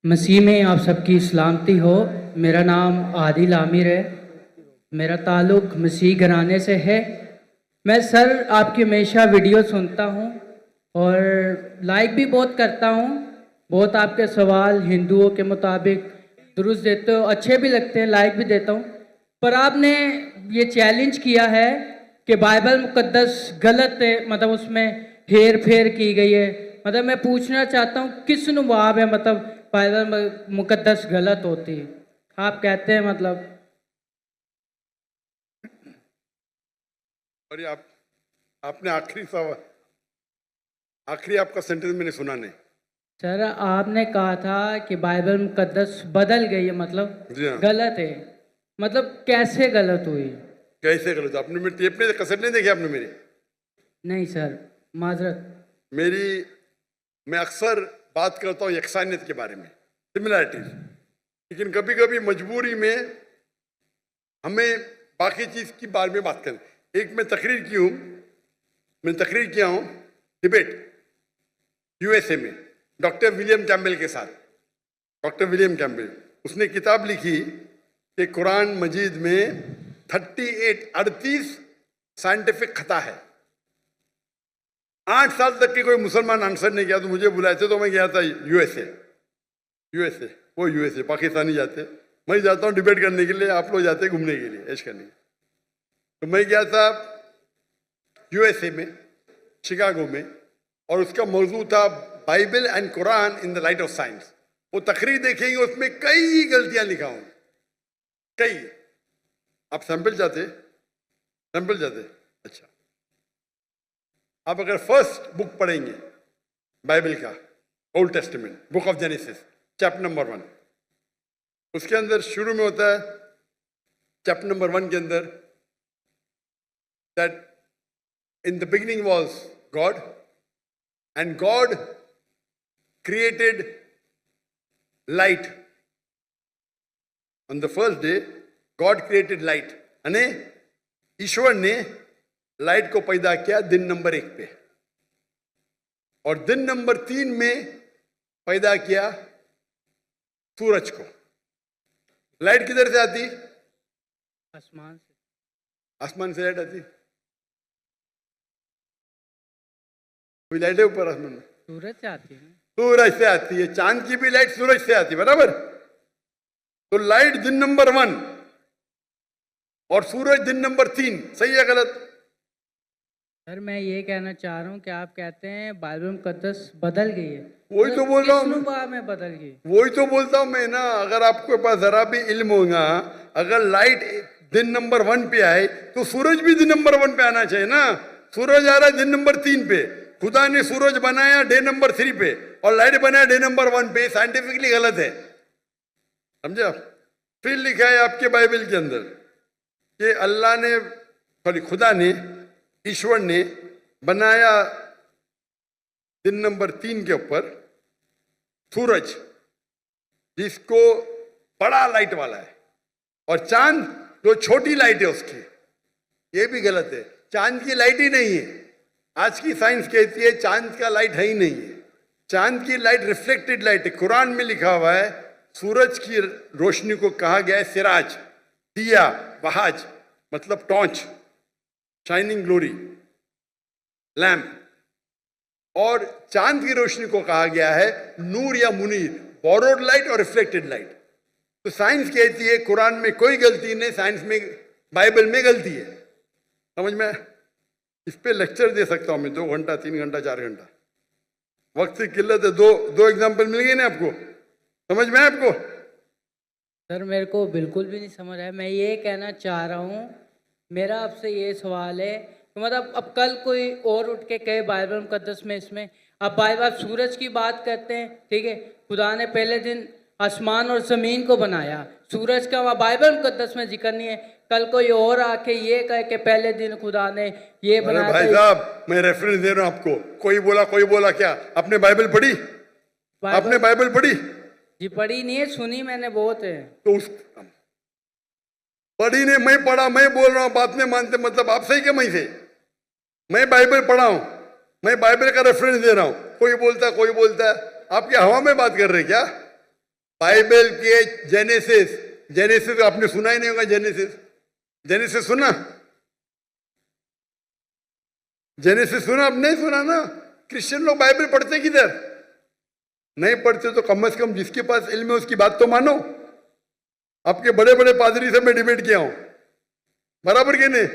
मसीह में आप सबकी सलामती हो। मेरा नाम आदिल आमिर है। मेरा ताल्लुक़ मसीह घराने से है। मैं सर आपकी हमेशा वीडियो सुनता हूँ और लाइक भी बहुत करता हूँ। बहुत आपके सवाल हिंदुओं के मुताबिक दुरुस्त देते हो, अच्छे भी लगते हैं, लाइक भी देता हूँ। पर आपने ये चैलेंज किया है कि बाइबल मुकद्दस गलत है, मतलब उसमें हेर फेर की गई है। मतलब मैं पूछना चाहता हूँ किस नुवाब है, मतलब बाइबल मुकद्दस गलत होती है, आप कहते हैं मतलब। और ये आपने आखिरी आपका सेंटेंस मैंने सुना नहीं। सर आपने कहा था कि बाइबल मुकद्दस बदल गई है, मतलब जी हाँ। गलत है। मतलब कैसे गलत हुई? कैसे गलत? आपने मेरी टेप में कसर नहीं देखी आपने मेरी? नहीं सर, माजरत। मेरी मैं अक्सर बात करता हूँ यकसानियत के बारे में, सिमिलैरिटीज, लेकिन कभी कभी मजबूरी में हमें बाकी चीज की बारे में बात करें। एक मैं तकरीर किया हूँ डिबेट यूएसए में डॉक्टर विलियम कैम्बेल के साथ। डॉक्टर विलियम कैम्बेल, उसने किताब लिखी कि कुरान मजीद में 38 साइंटिफिक खता है। 8 साल तक के कोई मुसलमान आंसर नहीं किया, तो मुझे बुलाए थे, तो मैं गया था यूएसए पाकिस्तानी जाते, मैं जाता हूँ डिबेट करने के लिए, आप लोग जाते घूमने के लिए, ऐश करने। तो मैं गया था यूएसए में, शिकागो में, और उसका मौजू था Bible and Quran in the light of science. वो तकरीर देखेंगे, उसमें कई गलतियां लिखा हूं, कई। आप सैंपल जाते? अच्छा, आप अगर फर्स्ट बुक पढ़ेंगे बाइबल का, old testament, book of genesis, chapter number 1, उसके अंदर शुरू में होता है, चैप्टर नंबर 1 के अंदर, that in the beginning was God and God created light. On the first day God created light, यानी ईश्वर ने लाइट को पैदा किया दिन नंबर 1 पे, और दिन नंबर 3 में पैदा किया सूरज को। लाइट किधर से आती? आसमान से। आसमान से लाइट आती? कोई लाइट है ऊपर आसमान में? सूरज से आती है। सूरज से आती है। चांद की भी लाइट सूरज से आती है, बराबर? तो लाइट दिन नंबर 1 और सूरज दिन नंबर 3, सही है गलत? सर मैं ये कहना चाह रहा हूँ कि आप कहते हैं बाइबल मुकद्दस बदल गई है। वही तो बोल रहा हूँ, में बदल गई। वही तो बोलता हूं मैं ना। अगर आपके पास जरा भी इल्म होगा, अगर लाइट दिन नंबर 1 पे आए तो सूरज भी दिन नंबर 1 पे आना चाहिए ना। सूरज आ रहा है दिन नंबर 3 पे, खुदा ने सूरज बनाया डे नंबर 3 पे और लाइट बनाया डे नंबर 1 पे। साइंटिफिकली गलत है, समझे आप? फिर लिखा है आपके बाइबल के अंदर कि अल्लाह ने, खुदा ने, ईश्वर ने बनाया दिन नंबर 3 के ऊपर सूरज, जिसको बड़ा लाइट वाला है, और चांद जो छोटी लाइट है उसकी। ये भी गलत है, चांद की लाइट ही नहीं है। आज की साइंस कहती है चांद का लाइट है ही नहीं है। चांद की लाइट रिफ्लेक्टेड लाइट है। कुरान में लिखा हुआ है सूरज की रोशनी को कहा गया है सिराज, दिया, वहाज, मतलब टॉर्च, शाइनिंग ग्लोरी, लैम्प। और चांद की रोशनी को कहा गया है नूर या मुनीर, बोरोड लाइट और रिफ्लेक्टेड लाइट। तो साइंस कहती है कुरान में कोई गलती नहीं, साइंस में, बाइबल में गलती है। समझ में? इस पे लेक्चर दे सकता हूं मैं 2 घंटा, 3 घंटा, 4 घंटा। वक्त की किल्लत है। दो एग्जाम्पल मिल गए ना आपको? समझ में आपको? सर मेरे को बिल्कुल भी नहीं समझ आया। मैं ये कहना चाह रहा हूँ, मेरा आपसे ये सवाल है कि मतलब अब कल कोई और उठ के कहे बाइबल मुकद्दस में, इसमें अब बाइबल सूरज की बात करते हैं, ठीक है, खुदा ने पहले दिन आसमान और ज़मीन को बनाया, सूरज का वहाँ बाइबल मुकद्दस में जिक्र नहीं है। कल कोई और आके ये कहे कि पहले दिन खुदा ने ये बनाया। भाई साहब मैं रेफरेंस दे रहा हूं आपको। कोई बोला क्या? आपने बाइबल पढ़ी? आपने बाइबल पढ़ी? जी पढ़ी नहीं है, सुनी मैंने बहुत है। तो उस पढ़ी ने, मैं पढ़ा, मैं बोल रहा हूं, बात नहीं मानते, मतलब आप सही क्या मैं से? मैं बाइबल पढ़ा हूं, मैं बाइबल का रेफरेंस दे रहा हूं। कोई बोलता है, आप क्या हवा में बात कर रहे क्या? बाइबल के जेनेसिस, जेनेसिस आपने सुना ही नहीं होगा। जेनेसिस, जेनेसिस सुना? जेनेसिस सुना? आप नहीं सुना ना। क्रिश्चियन लोग बाइबल पढ़ते किधर? नहीं पढ़ते तो कम से कम जिसके पास इल्म है उसकी बात तो मानो। आपके बड़े बड़े पादरी से मैं डिबेट किया हूं, बराबर के नहीं?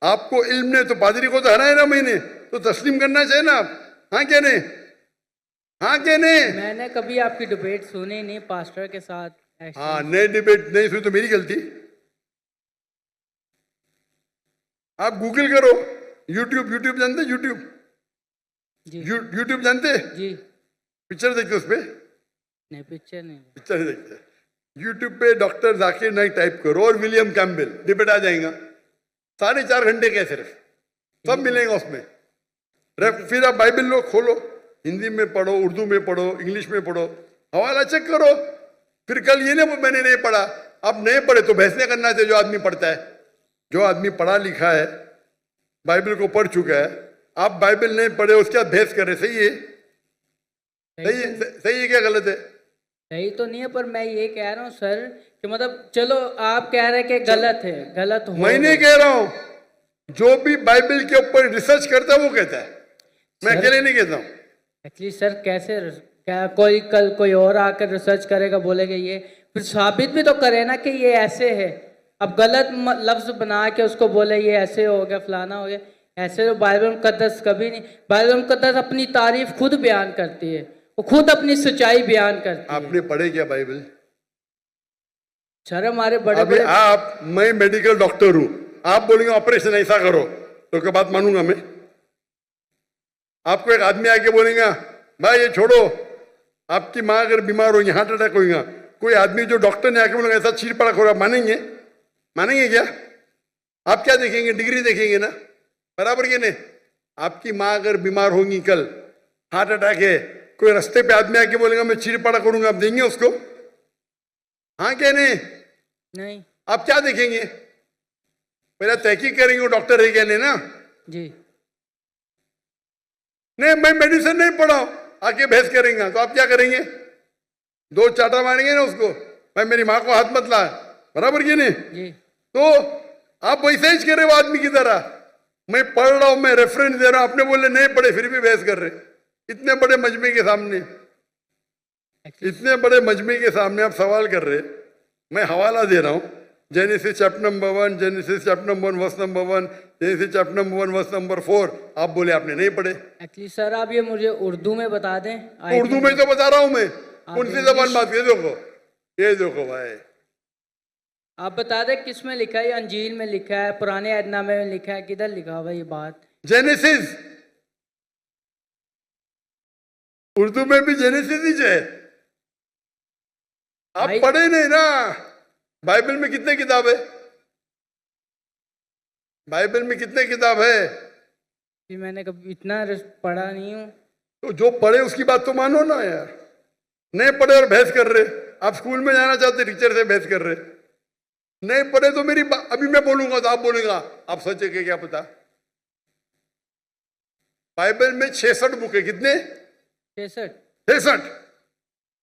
आपको इल्म नहीं तो पादरी को तो हराए ना मैंने, तो तस्लीम करना चाहिए ना आप। हाँ क्या नहीं? हाँ क्या नहीं? मैंने कभी आपकी डिबेट सुनी नहीं पास्टर के साथ ऐसे। हाँ, नहीं डिबेट नहीं सुनी तो मेरी गलती। आप गूगल करो, यूट्यूब, यूट्यूब जानते? यूट्यूब, जी यूट्यूब जानते? जी। पिक्चर देखते उस पे? नहीं, पिक्चर नहीं। पिक्चर नहीं देखते। यूट्यूब पे डॉक्टर जाकिर नाइक टाइप करो और विलियम कैम्पबेल, डिबेट आ जाएगा। 4.5 घंटे के सिर्फ, सब मिलेगा उसमें। फिर आप बाइबल लो, खोलो, हिंदी में पढ़ो, उर्दू में पढ़ो, इंग्लिश में पढ़ो, हवाला चेक करो। फिर कल ये ना मैंने नहीं पढ़ा, आप नहीं पढ़े तो बहस नहीं करना चाहिए। जो आदमी पढ़ता है, जो आदमी पढ़ा लिखा है, बाइबल को पढ़ चुका है, आप बाइबल नहीं पढ़े उसके बाद बहस कर रहे, सही है? सही है? सही है क्या गलत है? सही तो नहीं है, पर मैं ये कह रहा हूँ सर कि मतलब चलो आप कह रहे हैं कि गलत है, गलत हो। मैं नहीं कह रहा हूं, जो भी बाइबल के ऊपर रिसर्च करता है वो कहता है, मैं अकेले नहीं कहता हूं। एक्चुअली सर कैसे, क्या कोई कल कोई और आकर रिसर्च करेगा, बोलेगा ये, फिर साबित भी तो करे ना कि ये ऐसे है। अब गलत लफ्ज बना के उसको बोले ये ऐसे हो गया, फलाना हो गया, ऐसे तो बाइबल मुकद्दस कभी नहीं। बाइबल मुकद्दस अपनी तारीफ खुद बयान करती है, वो खुद अपनी सच्चाई बयान करती है। आपने पढ़े क्या बाइबल? सर हमारे बड़े अभी बड़े आप, मैं मेडिकल डॉक्टर हूं, आप बोलेंगे ऑपरेशन ऐसा करो तो क्या बात मानूंगा मैं? आपको एक आदमी आके बोलेगा भाई ये छोड़ो, आपकी माँ अगर बीमार होगी, हार्ट अटैक होगा, कोई आदमी जो डॉक्टर ने आके बोलेगा ऐसा चीर पड़ा करो, आप मानेंगे? मानेंगे क्या? आप क्या देखेंगे? डिग्री देखेंगे ना, बराबर के नहीं? आपकी माँ अगर बीमार होगी, कल हार्ट अटैक है, कोई रास्ते पे आदमी आके बोलेगा मैं चीर पड़ा करूंगा, आप देंगे उसको? हाँ क्या नहीं? नहीं आप क्या देखेंगे? पहले तहकीक करेंगे वो डॉक्टर है क्या नहीं ना। जी। नहीं मैं मेडिसिन नहीं पढ़ा हूं, आके बहस करेंगे तो आप क्या करेंगे? 2 चाटा मारेंगे ना उसको, भाई मेरी माँ को हाथ मत ला, बराबर की नहीं? जी। तो आप वैसे ही करे वो आदमी की तरह, मैं पढ़ रहा हूं, मैं रेफरेंस दे रहा हूं, आपने बोले नहीं पढ़े फिर भी बहस कर रहे। इतने बड़े मजमे के सामने, इतने बड़े मजमे के सामने आप सवाल कर रहे, मैं हवाला दे रहा हूं, Genesis chapter number 1, Genesis chapter number 1 verse number 1, Genesis chapter number 1 verse number 4, आप बोले आपने नहीं पढ़े। एक्चुअली सर आप ये मुझे उर्दू में बता दें। तो उर्दू में तो बता रहा हूं मैं, कौन सी जबान बात? ये देखो, ये देखो भाई, आप बता दें किस में लिखा है? अंजील में लिखा है, पुराने अहदनामे में लिखा है, किधर लिखा हुआ ये बात? जेनेसिस, उर्दू में भी जेनेसिस ही है। आप पढ़े नहीं ना। बाइबल में कितने किताब है? बाइबल में कितने किताब है? कि मैंने कभी इतना पढ़ा नहीं हूँ। तो जो पढ़े उसकी बात तो मानो ना यार। नहीं पढ़े और बहस कर रहे, आप स्कूल में जाना चाहते टीचर से बहस कर रहे, नहीं पढ़े तो मेरी अभी मैं बोलूंगा तो आप बोलेगा आप सोचे के क्या पता। बाइबल में 66 बुक है, कितने? 66।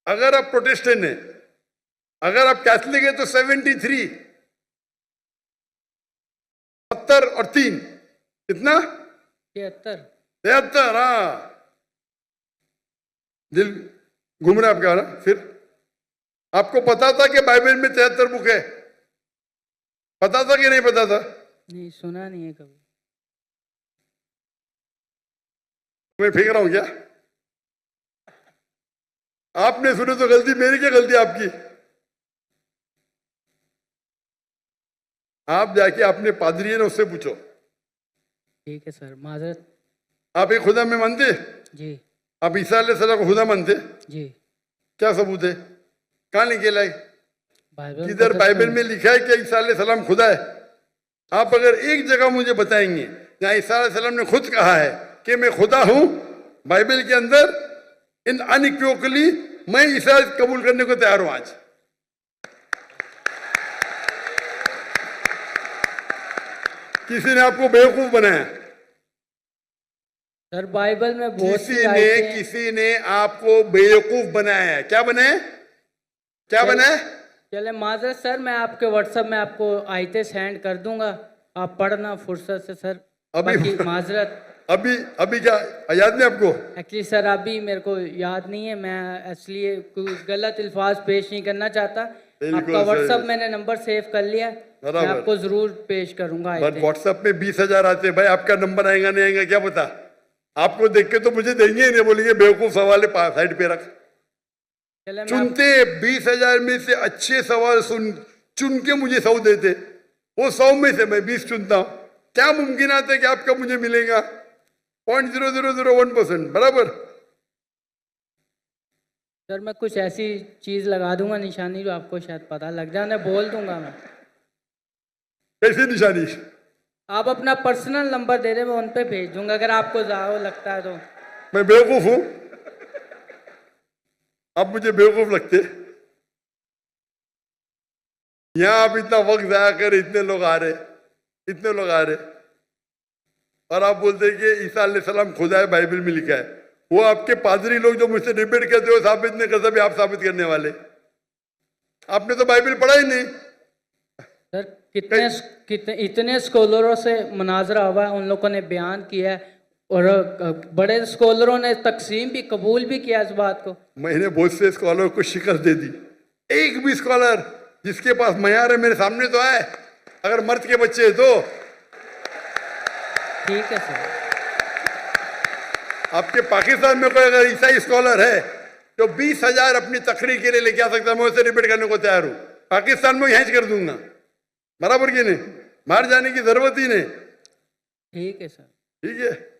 अगर आप प्रोटेस्टेंट है, अगर आप कैथलिक है तो 73, 70 और 3 कितना? 73। हाँ, दिल घूम रहा है आपका ना। फिर आपको पता था कि बाइबल में 73 बुक है? पता था कि नहीं पता था? नहीं, सुना नहीं है कभी। मैं फेंक रहा हूं क्या? आपने सुने तो गलती मेरी, क्या गलती आपकी? आप जाके अपने पादरी है ना उससे पूछो। ठीक है सर, माजरत। आप एक खुदा में मानते? जी। आप ईसा अलैहिस्सलाम को खुदा मानते? जी। क्या सबूत है? कहाँ निकला है? बाइबल किधर बाइबल में लिखा है कि ईसा अलैहिस्सलाम खुदा है? आप अगर एक जगह मुझे बताएंगे जहाँ ईसा अलैहिस्सलाम ने खुद कहा है कि मैं खुदा हूं, बाइबल के अंदर इन अनइक्विवोकली, मैं ईसा कबूल करने को तैयार हूं आज। किसी ने आपको बेवकूफ बनाया? सर बाइबल में बहुत किसी ने आपको बेवकूफ बनाया है। क्या बनाया? क्या बना है? चले माजरत सर, मैं आपके व्हाट्सएप में आपको आयते सेंड कर दूंगा, आप पढ़ना फुर्सत से सर। अभी- बाकी माजरत अभी क्या याद नहीं आपको? एक्चुअली सर अभी मेरे को याद नहीं है, मैं इसलिए कोई गलत अल्फाज पेश नहीं करना चाहता। बिल्कुल आपका सही। व्हाट्सएप मैंने नंबर सेव कर लिया, मैं बराबर। आपको जरूर पेश करूंगा बट आयते। व्हाट्सएप में 20,000 आते हैं भाई, आपका नंबर आएगा नहीं आएगा क्या पता? आपको देख के तो मुझे देंगे ही नहीं, बोलेंगे बेवकूफ सवाल है, साइड पे रख। चले मैं चुनते 20,000 में से अच्छे सवाल चुन के मुझे 100 देते, वो 100 में से मैं 20 चुनता हूं। क्या मुमकिन आता है कि आपका मुझे मिलेगा? 0.0001%, बराबर। सर मैं कुछ ऐसी चीज लगा दूंगा निशानी जो आपको शायद पता लग जाए, बोल दूंगा मैं। कैसी निशानी? आप अपना पर्सनल नंबर दे रहे, मैं उन पे भेज दूंगा अगर आपको ज़्यादा लगता है तो। मैं बेवकूफ हूं? आप मुझे बेवकूफ लगते? यहां आप इतना वक्त जाया कर, इतने लोग आ रहे, और आप बोलते हैं कि ईसा अलैहिस्सलाम खुदा है, बाइबल में लिखा है। वो आपके पादरी लोग जो मुझसे डिबेट करते हो, साबित नहीं कर सकते, आप साबित करने वाले। आपने तो बाइबल पढ़ा ही नहीं। सर कितने इतने स्कॉलरों से मुनाजरा हुआ है, उन लोगों ने बयान किया है, और बड़े स्कॉलरों ने तकसीम भी कबूल भी किया इस बात को। मैंने बहुत से स्कॉलर को शिकस्त दे दी, एक भी स्कॉलर जिसके पास मयार है मेरे सामने तो आए, अगर मर्द के बच्चे हैं तो। ठीक है सर। आपके पाकिस्तान में कोई अगर ईसाई स्कॉलर है तो 20,000 अपनी तकरीर के लिए लेके आ सकता है, मैं उससे डिबेट करने को तैयार हूं। पाकिस्तान में हैंच कर दूंगा, बराबर की नहीं, बाहर जाने की जरूरत ही नहीं। ठीक है सर। ठीक है।